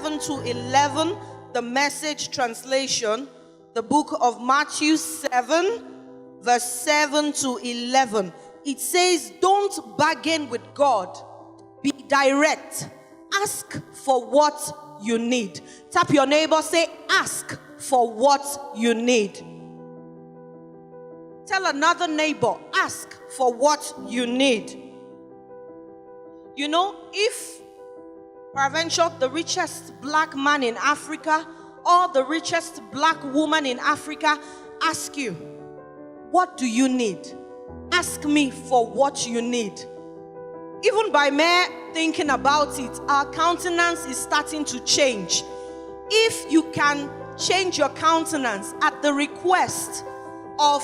7 to 11, the Message translation. The book of Matthew 7, verse 7 to 11. It says, don't bargain with God. Be direct. Ask for what you need. Tap your neighbor, say, ask for what you need. Tell another neighbor, ask for what you need. You know, if peradventure the richest black man in Africa or the richest black woman in Africa ask you, what do you need? Ask me for what you need. Even by mere thinking about it, our countenance is starting to change. If you can change your countenance at the request of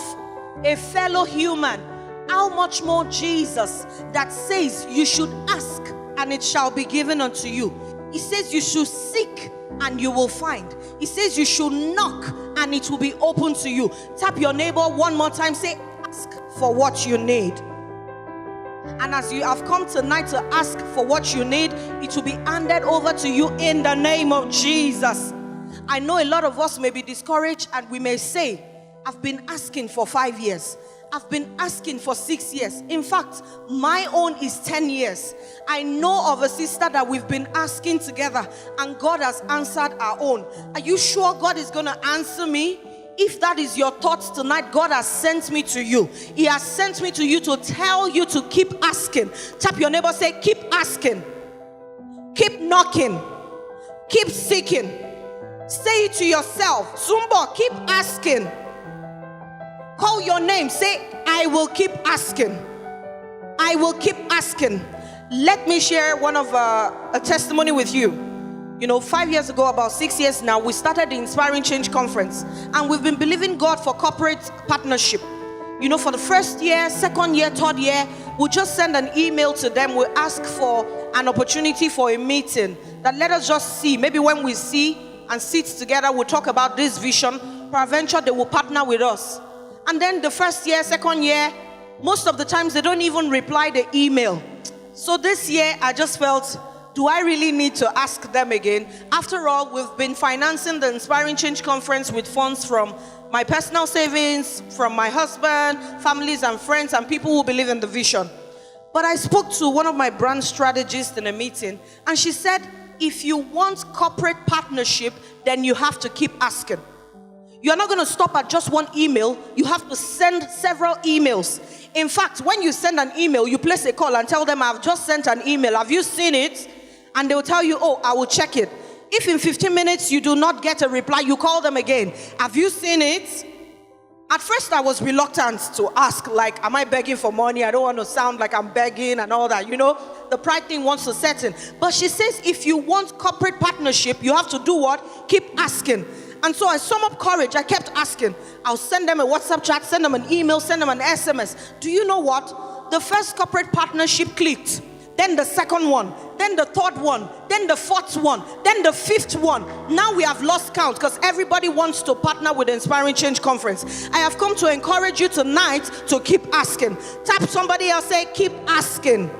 a fellow human, how much more Jesus that says you should ask and it shall be given unto you. He says you should seek and you will find. He says you should knock and it will be open to you. Tap your neighbor one more time, say, ask for what you need. And as you have come tonight to ask for what you need, it will be handed over to you in the name of Jesus. I know a lot of us may be discouraged and we may say, I've been asking for 5 years. I've been asking for 6 years. In fact, my own is 10 years. I know of a sister that we've been asking together and God has answered our own. Are you sure God is going to answer me? If that is your thoughts tonight, God has sent me to you. He has sent me to you to tell you to keep asking. Tap your neighbor, say, keep asking. Keep knocking. Keep seeking. Say it to yourself. Sunmbo, keep asking. Call your name. Say, I will keep asking. I will keep asking. Let me share one of a testimony with you. You know, 5 years ago, about 6 years now, we started the Inspiring Change Conference. And we've been believing God for corporate partnership. You know, for the first year, second year, third year, we'll just send an email to them. We'll ask for an opportunity for a meeting. That let us just see. Maybe when we see and sit together, we'll talk about this vision. Peradventure, they will partner with us. And then the first year, second year, most of the times they don't even reply the email. So this year, I just felt, do I really need to ask them again? After all, we've been financing the Inspiring Change Conference with funds from my personal savings, from my husband, families and friends, and people who believe in the vision. But I spoke to one of my brand strategists in a meeting, and she said, if you want corporate partnership, then you have to keep asking. You're not going to stop at just one email. You have to send several emails. In fact, when you send an email, you place a call and tell them, I've just sent an email. Have you seen it? And they'll tell you, oh, I will check it. If in 15 minutes you do not get a reply, you call them again. Have you seen it? At first, I was reluctant to ask, like, am I begging for money? I don't want to sound like I'm begging and all that, you know. The pride thing wants to set in. But she says, if you want corporate partnership, you have to do what? Keep asking. And so I sum up courage. I kept asking. I'll send them a WhatsApp chat, send them an email, send them an SMS. Do you know what? The first corporate partnership clicked. Then the second one. Then the third one. Then the fourth one. Then the fifth one. Now we have lost count because everybody wants to partner with the Inspiring Change Conference. I have come to encourage you tonight to keep asking. Tap somebody else, say, keep asking.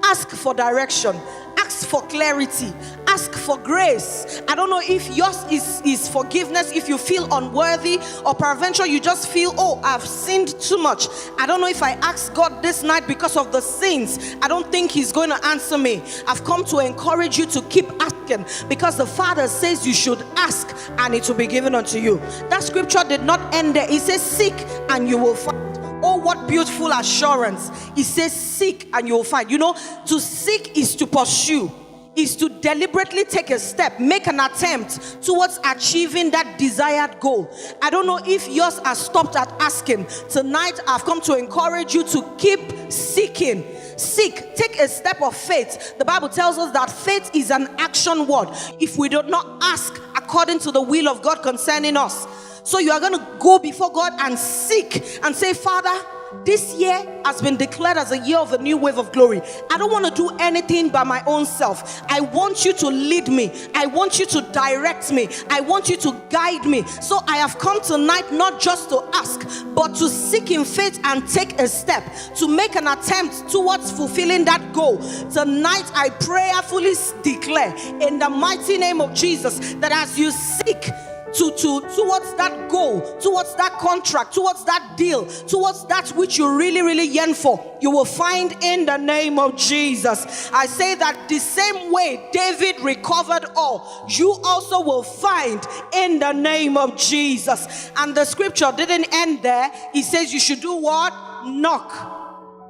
Ask for direction. Ask for clarity. Ask for grace. I don't know if yours is forgiveness, if you feel unworthy, or peradventure you just feel, oh, I've sinned too much. I don't know if I ask God this night because of the sins. I don't think He's going to answer me. I've come to encourage you to keep asking because the Father says you should ask and it will be given unto you. That scripture did not end there. He says, seek and you will find. Oh, what beautiful assurance. He says, seek and you will find. You know, to seek is to pursue, is to deliberately take a step, make an attempt towards achieving that desired goal. I don't know if yours are stopped at asking. Tonight, I've come to encourage you to keep seeking. Seek, take a step of faith. The Bible tells us that faith is an action word. If we do not ask according to the will of God concerning us, so you are going to go before God and seek and say, Father, this year has been declared as a year of a new wave of glory. I don't want to do anything by my own self. I want you to lead me. I want you to direct me. I want you to guide me. So I have come tonight not just to ask, but to seek in faith and take a step, to make an attempt towards fulfilling that goal. Tonight I prayerfully declare in the mighty name of Jesus that as you seek towards that goal, towards that contract, towards that deal, towards that which you really yearn for, you will find in the name of Jesus. I say that the same way David recovered all, you also will find in the name of Jesus. And the scripture didn't end there. He says you should do what? Knock.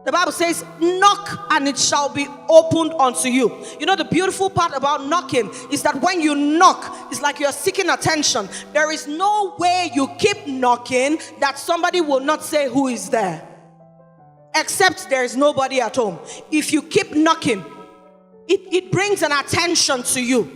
The Bible says, knock and it shall be opened unto you. You know, the beautiful part about knocking is that when you knock, it's like you're seeking attention. There is no way you keep knocking that somebody will not say who is there, except there is nobody at home. If you keep knocking, it brings an attention to you.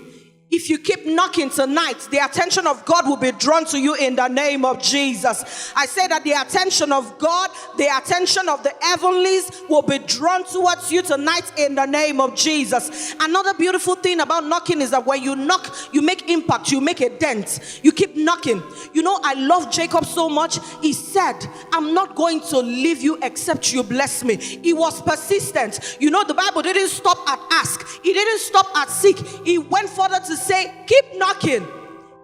If you keep knocking tonight, the attention of God will be drawn to you in the name of Jesus. I say that the attention of God, the attention of the heavenlies will be drawn towards you tonight in the name of Jesus. Another beautiful thing about knocking is that when you knock, you make impact, you make a dent. You keep knocking. You know, I love Jacob so much. He said, I'm not going to leave you except you bless me. He was persistent. You know, the Bible didn't stop at ask. He didn't stop at seek. He went further to say, keep knocking.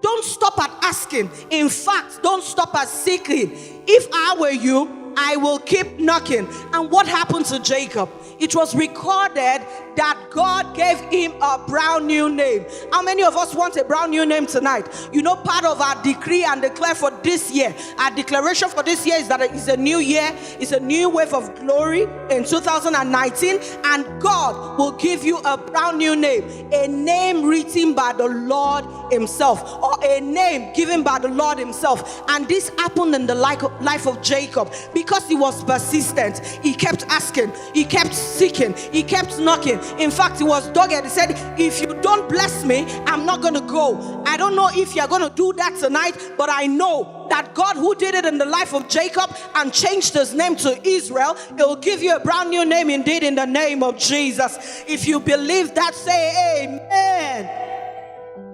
Don't stop at asking. In fact, don't stop at seeking. If I were you, I will keep knocking. And what happened to Jacob? It was recorded that God gave him a brand new name. How many of us want a brand new name tonight? You know, part of our decree and declare for this year, our declaration for this year is that it's a new year, it's a new wave of glory in 2019, and God will give you a brand new name, a name written by the Lord himself, or a name given by the Lord himself. And this happened in the life of Jacob because he was persistent. He kept asking, he kept seeking, he kept knocking. In fact, he was dogged. He said, if you don't bless me, I'm not going to go. I don't know if you're going to do that tonight, but I know that God, who did it in the life of Jacob and changed his name to Israel, it will give you a brand new name indeed in the name of Jesus. If you believe that, say amen.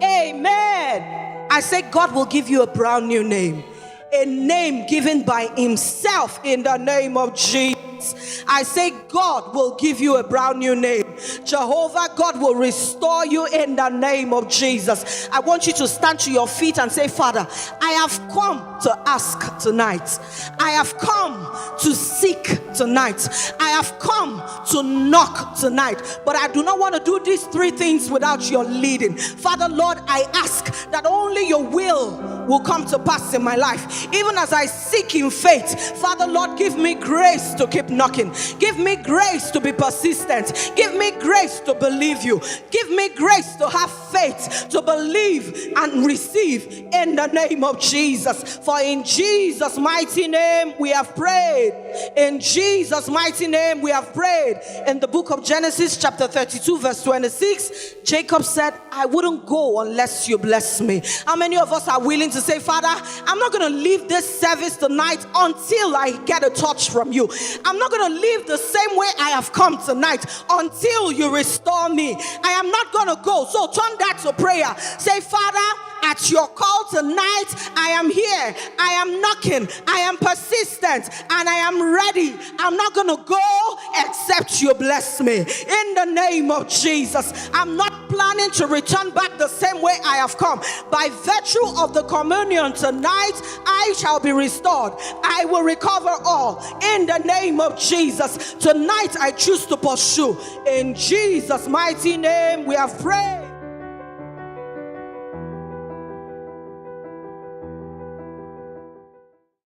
Amen. I say God will give you a brand new name, a name given by himself in the name of Jesus. I say God will give you a brand new name. Jehovah God will restore you in the name of Jesus. I want you to stand to your feet and say, Father, I have come to ask tonight. I have come to seek tonight. I have come to knock tonight. But I do not want to do these three things without your leading. Father, Lord, I ask that only your will come to pass in my life. Even as I seek in faith, Father, Lord, give me grace to keep knocking. Give me grace to be persistent. Give me grace to believe you. Give me grace to have faith, to believe and receive in the name of Jesus. For in Jesus' mighty name we have prayed. In Jesus' mighty name we have prayed. In the book of Genesis chapter 32 verse 26, Jacob said, I wouldn't go unless you bless me. How many of us are willing to say, Father, I'm not going to leave this service tonight until I get a touch from you. I'm not going to leave the same way I have come tonight until you restore me. I am not going to go. So turn that to prayer. Say, Father, at your call tonight, I am here. I am knocking. I am persistent and I am ready. I'm not going to go except you bless me. In the name of Jesus, I'm not planning to return back the same way I have come. By virtue of the communion tonight, I shall be restored. I will recover all. In the name of Jesus, tonight I choose to pursue. In Jesus' mighty name we have prayed.